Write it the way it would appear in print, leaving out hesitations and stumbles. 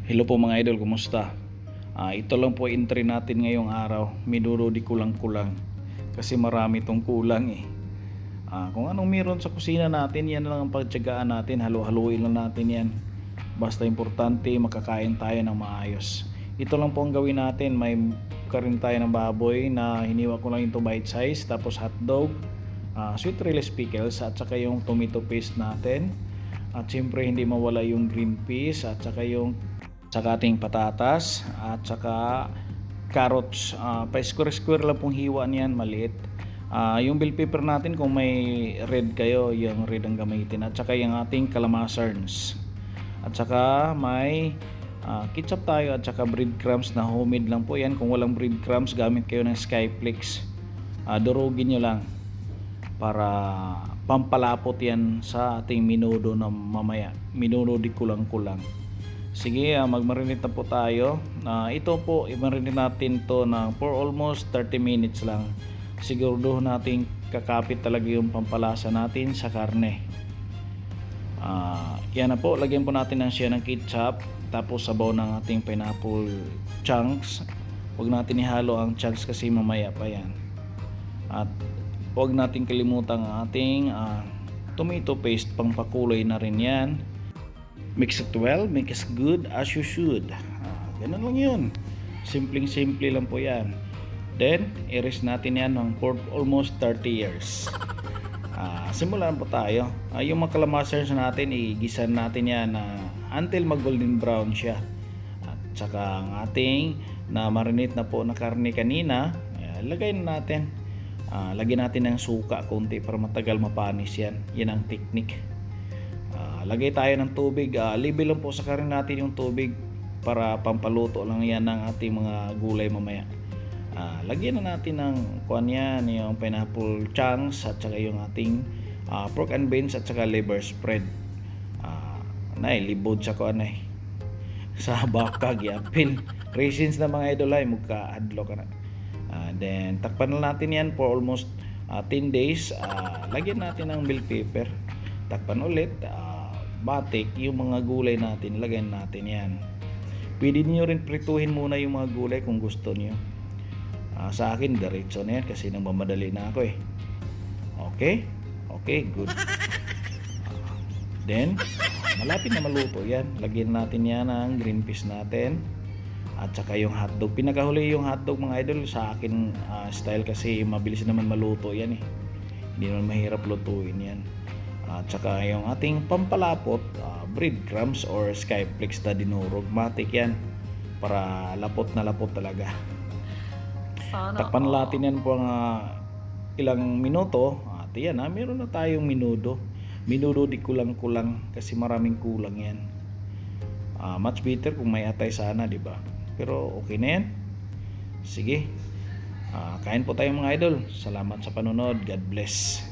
Hello po mga idol, kumusta? Ito lang po entry natin ngayong araw. Minuro di kulang-kulang. Kasi marami tong kulang eh. Kung anong meron sa kusina natin, yan lang ang pagtyagaan natin. Halo-haluin lang natin yan. Basta importante, makakain tayo ng maayos. Ito lang po ang gawin natin. May karin tayo ng baboy na hiniwa ko lang into bite size. Tapos hotdog, sweet release pickles, at saka yung tomato paste natin. At siyempre hindi mawala yung green peas at saka yung ating patatas at saka carrots. Pa-square-square lang pong hiwa niyan, maliit. Yung bell pepper natin, kung may red kayo, yung red ang gamitin. At saka yung ating calamasarns. At saka may ketchup tayo at saka breadcrumbs na homemade lang po yan. Kung walang breadcrumbs, gamit kayo ng Skyflakes. Durugin nyo lang para pampalapot yan sa ating minudo na mamaya. Minudo di kulang-kulang. Sige, magmarinate na po tayo. Ito po, i-marinate natin to for almost 30 minutes lang. Siguro natin kakapit talaga yung pampalasa natin sa karne. Yan na po, lagyan po natin siya ng ketchup. Tapos sabaw ng ating pineapple chunks. Huwag natin ihalo ang chunks kasi mamaya pa yan. At huwag natin kalimutan ang ating tomato paste, pangpakulay na rin yan. Mix it well, make it good as you should. Ganun lang yun. Simpleng-simple lang po yan. Then, i-rest natin yan for almost 30 years. Simulan po tayo. Yung mga calamasarns natin, igisa natin yan until mag-golden brown siya. At saka ang ating na marinate na po na karne kanina, lagay na natin. Lagyan natin ng suka konti para matagal mapanis yan. Yan ang technique. Lagay tayo ng tubig. Level lang po sa karne natin yung tubig para pampaluto lang yan ng ating mga gulay mamaya. Lagyan na natin ng kuan yan, yung pineapple chunks at saka yung ating pork and beans at saka liver spread. Libod sa kuan sa bakag yapil. Raisins na mga idol ay magka-adlo ka na. Then takpan na natin yan for almost 10 days. Lagyan natin ng bell pepper. Takpan ulit. Batik, yung mga gulay natin, lagyan natin yan. Pwede niyo rin prituhin muna yung mga gulay kung gusto niyo. Sa akin, diretso na yan kasi nang mamadali na ako eh. Okay, good. Then, malapit na maluto yan. Lagyan natin yan ng green peas natin. At saka yung hotdog. Pinakahuli yung hotdog mga idol sa akin style kasi mabilis naman maluto yan eh. Hindi naman mahirap lutuin yan. At saka yung ating pampalapot, breadcrumbs or Skyflakes na dinurog. Matik yan para lapot na lapot talaga. Takpan natin yan po ilang minuto. At yan meron na tayong minudo. Minudo di kulang-kulang kasi maraming kulang yan. Much better kung may atay sana, di ba? Pero okay na yan. Sige. Kain po tayo mga idol. Salamat sa panonood. God bless.